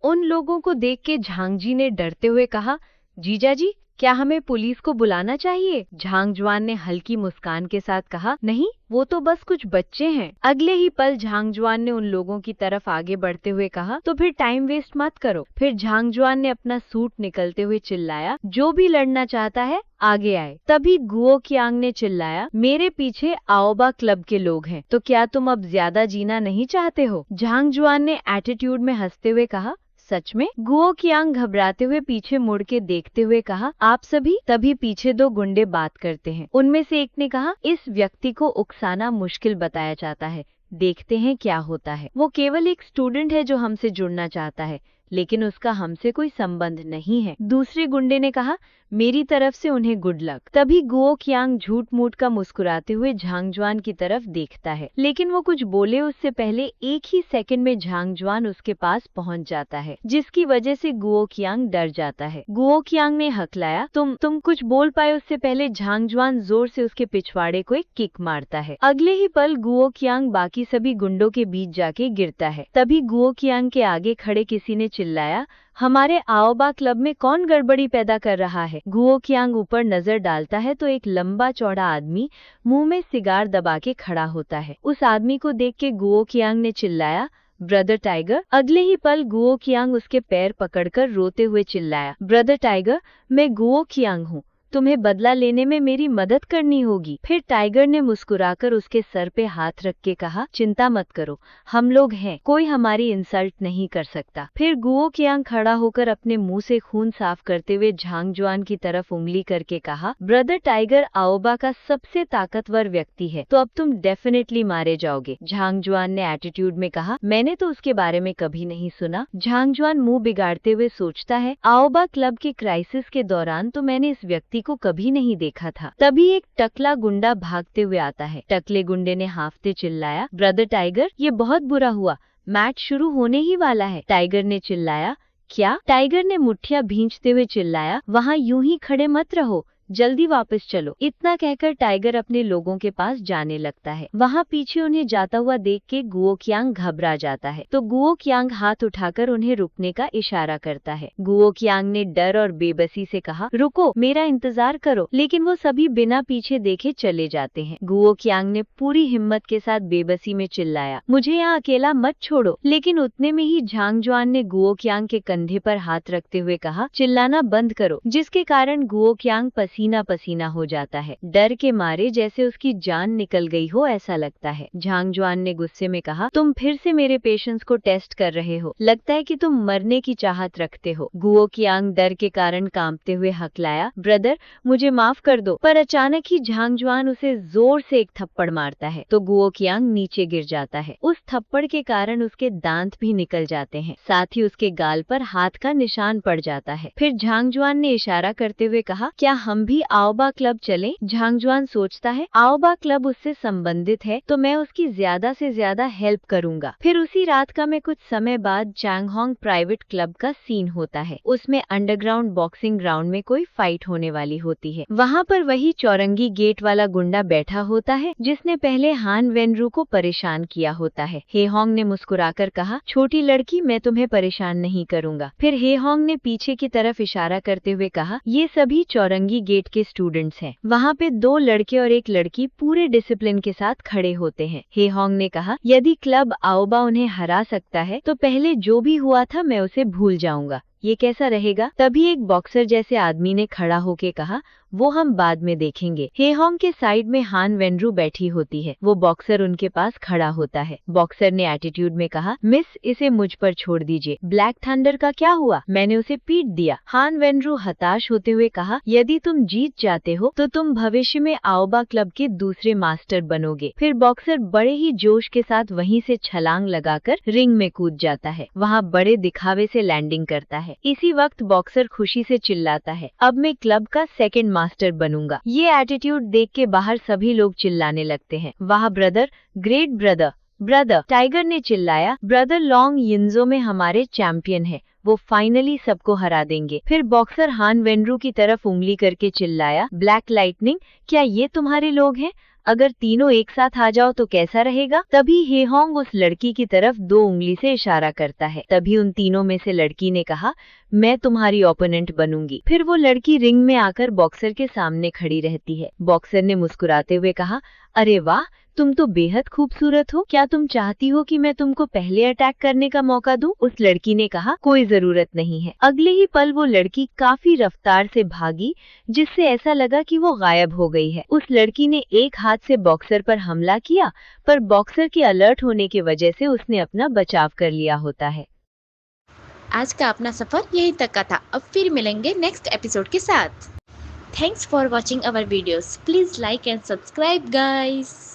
उन लोगों को देख के झांगजी ने डरते हुए कहा, जीजा जी, क्या हमें पुलिस को बुलाना चाहिए? झांगजुआन ने हल्की मुस्कान के साथ कहा, नहीं, वो तो बस कुछ बच्चे हैं। अगले ही पल झांगजुआन ने उन लोगों की तरफ आगे बढ़ते हुए कहा, तो फिर टाइम वेस्ट मत करो। फिर झांगजुआन ने अपना सूट निकलते हुए चिल्लाया, जो भी लड़ना चाहता है आगे आए। तभी गुओ कियांग ने चिल्लाया, मेरे पीछे आओबा क्लब के लोग हैं, तो क्या तुम अब ज्यादा जीना नहीं चाहते हो? झांगजुआन ने एटीट्यूड में हंसते हुए कहा, सच में? गुओ कियांग घबराते हुए पीछे मुड़ के देखते हुए कहा, आप सभी? तभी पीछे दो गुंडे बात करते हैं। उनमें से एक ने कहा, इस व्यक्ति को उकसाना मुश्किल बताया जाता है, देखते हैं क्या होता है। वो केवल एक स्टूडेंट है जो हमसे जुड़ना चाहता है, लेकिन उसका हमसे कोई संबंध नहीं है। दूसरे गुंडे ने कहा, मेरी तरफ से उन्हें गुड लक। तभी गुओ कियांग झूठ मूठ का मुस्कुराते हुए झांगजुआन की तरफ देखता है, लेकिन वो कुछ बोले उससे पहले एक ही सेकंड में झांगजुआन उसके पास पहुंच जाता है, जिसकी वजह से गुओ कियांग डर जाता है। गुओ कियांग ने हकलाया, तुम कुछ बोल पाए उससे पहले झांगजुआन जोर से उसके पिछवाड़े को एक किक मारता है। अगले ही पल गुओ कियांग बाकी सभी गुंडों के बीच जाके गिरता है। तभी गुओ कियांग के आगे खड़े किसी ने चिल्लाया, हमारे आओबा क्लब में कौन गड़बड़ी पैदा कर रहा है? गुओ कियांग ऊपर नजर डालता है तो एक लंबा चौड़ा आदमी मुंह में सिगार दबा के खड़ा होता है। उस आदमी को देख के गुओ कियांग ने चिल्लाया, ब्रदर टाइगर। अगले ही पल गुओ कियांग उसके पैर पकड़कर रोते हुए चिल्लाया, ब्रदर टाइगर, मैं गुओ कियांग हूँ, तुम्हें बदला लेने में मेरी मदद करनी होगी। फिर टाइगर ने मुस्कुराकर उसके सर पे हाथ रख के कहा, चिंता मत करो, हम लोग हैं, कोई हमारी इंसल्ट नहीं कर सकता। फिर गुओ कियांग खड़ा होकर अपने मुंह से खून साफ करते हुए झांगजुआन की तरफ उंगली करके कहा, ब्रदर टाइगर आओबा का सबसे ताकतवर व्यक्ति है, तो अब तुम डेफिनेटली मारे जाओगे। झांगजुआन ने एटीट्यूड में कहा, मैंने तो उसके बारे में कभी नहीं सुना। झांगजुआन मुंह बिगाड़ते हुए सोचता है, आओबा क्लब के क्राइसिस के दौरान तो मैंने इस व्यक्ति को कभी नहीं देखा था। तभी एक टकला गुंडा भागते हुए आता है। टकले गुंडे ने हांफते चिल्लाया, ब्रदर टाइगर, ये बहुत बुरा हुआ, मैच शुरू होने ही वाला है। टाइगर ने चिल्लाया, क्या? टाइगर ने मुट्ठियां भींचते हुए चिल्लाया, वहाँ यूं ही खड़े मत रहो, जल्दी वापस चलो। इतना कहकर टाइगर अपने लोगों के पास जाने लगता है। वहाँ पीछे उन्हें जाता हुआ देख के गुओ कियांग घबरा जाता है, तो गुओ कियांग हाथ उठाकर उन्हें रुकने का इशारा करता है। गुओ कियांग ने डर और बेबसी से कहा, रुको, मेरा इंतजार करो, लेकिन वो सभी बिना पीछे देखे चले जाते हैं। गुओ कियांग ने पूरी हिम्मत के साथ बेबसी में चिल्लाया, मुझे यहाँ अकेला मत छोड़ो। लेकिन उतने में ही झांगजुआन ने गुओ कियांग के कंधे पर हाथ रखते हुए कहा, चिल्लाना बंद करो, जिसके कारण गुओ कियांग पसीना पसीना हो जाता है। डर के मारे जैसे उसकी जान निकल गई हो ऐसा लगता है। झांगजुआन ने गुस्से में कहा, तुम फिर से मेरे पेशेंस को टेस्ट कर रहे हो, लगता है कि तुम मरने की चाहत रखते हो। गुओ कियांग डर के कारण कांपते हुए हकलाया, ब्रदर, मुझे माफ कर दो। पर अचानक ही झांगजुआन उसे जोर से एक थप्पड़ मारता है, तो गुओ कियांग नीचे गिर जाता है। उस थप्पड़ के कारण उसके दांत भी निकल जाते हैं, साथ ही उसके गाल पर हाथ का निशान पड़ जाता है। फिर झांगजुआन ने इशारा करते हुए कहा, क्या हम भी आओबा क्लब चलें? झांगजुआन सोचता है, आओबा क्लब उससे संबंधित है तो मैं उसकी ज्यादा से ज्यादा हेल्प करूंगा। फिर उसी रात का में कुछ समय बाद चांगहोंग प्राइवेट क्लब का सीन होता है। उसमें अंडरग्राउंड बॉक्सिंग ग्राउंड में कोई फाइट होने वाली होती है। वहाँ पर वही चौरंगी गेट वाला गुंडा बैठा होता है जिसने पहले हान वेनरू को परेशान किया होता है। हेहोंग ने मुस्कुराकर कहा, छोटी लड़की, मैं तुम्हें परेशान नहीं करूंगा। फिर हेहोंग ने पीछे की तरफ इशारा करते हुए कहा, ये सभी चौरंगी गेट के स्टूडेंट्स हैं। वहाँ पे 2 लड़के और एक लड़की पूरे डिसिप्लिन के साथ खड़े होते हैं। हेहोंग ने कहा, यदि क्लब आओबा उन्हें हरा सकता है तो पहले जो भी हुआ था मैं उसे भूल जाऊंगा, ये कैसा रहेगा? तभी एक बॉक्सर जैसे आदमी ने खड़ा होके कहा, वो हम बाद में देखेंगे। हेहोंग के साइड में हान वेनरू बैठी होती है। वो बॉक्सर उनके पास खड़ा होता है। बॉक्सर ने एटीट्यूड में कहा, मिस, इसे मुझ पर छोड़ दीजिए। ब्लैक थंडर का क्या हुआ? मैंने उसे पीट दिया। हान वेनरू हताश होते हुए कहा, यदि तुम जीत जाते हो तो तुम भविष्य में आओबा क्लब के दूसरे मास्टर बनोगे। फिर बॉक्सर बड़े ही जोश के साथ वहीं से छलांग लगाकर रिंग में कूद जाता है। वहाँ बड़े दिखावे से लैंडिंग करता है। इसी वक्त बॉक्सर खुशी से चिल्लाता है, अब मैं क्लब का सेकंड मास्टर बनूंगा। ये एटीट्यूड देख के बाहर सभी लोग चिल्लाने लगते हैं, वाह brother, great brother. Brother, tiger ने चिल्लाया, ब्रदर लॉन्ग यिंजो में हमारे चैंपियन है, वो फाइनली सबको हरा देंगे। फिर बॉक्सर हान वेनरू की तरफ उंगली करके चिल्लाया, ब्लैक लाइटनिंग, क्या ये तुम्हारे लोग हैं? अगर तीनों एक साथ आ जाओ तो कैसा रहेगा? तभी हेहोंग उस लड़की की तरफ 2 उंगली से इशारा करता है। तभी उन तीनों में से लड़की ने कहा, मैं तुम्हारी ओपोनेंट बनूंगी। फिर वो लड़की रिंग में आकर बॉक्सर के सामने खड़ी रहती है। बॉक्सर ने मुस्कुराते हुए कहा, अरे वाह, तुम तो बेहद खूबसूरत हो। क्या तुम चाहती हो कि मैं तुमको पहले अटैक करने का मौका दूं? उस लड़की ने कहा, कोई जरूरत नहीं है। अगले ही पल वो लड़की काफी रफ्तार से भागी, जिससे ऐसा लगा कि वो गायब हो गई है। उस लड़की ने एक हाथ से बॉक्सर पर हमला किया, पर बॉक्सर के अलर्ट होने की वजह से उसने अपना बचाव कर लिया होता है। आज का अपना सफर यहीं तक का था। अब फिर मिलेंगे नेक्स्ट एपिसोड के साथ। Thanks for watching our videos. Please like and subscribe guys.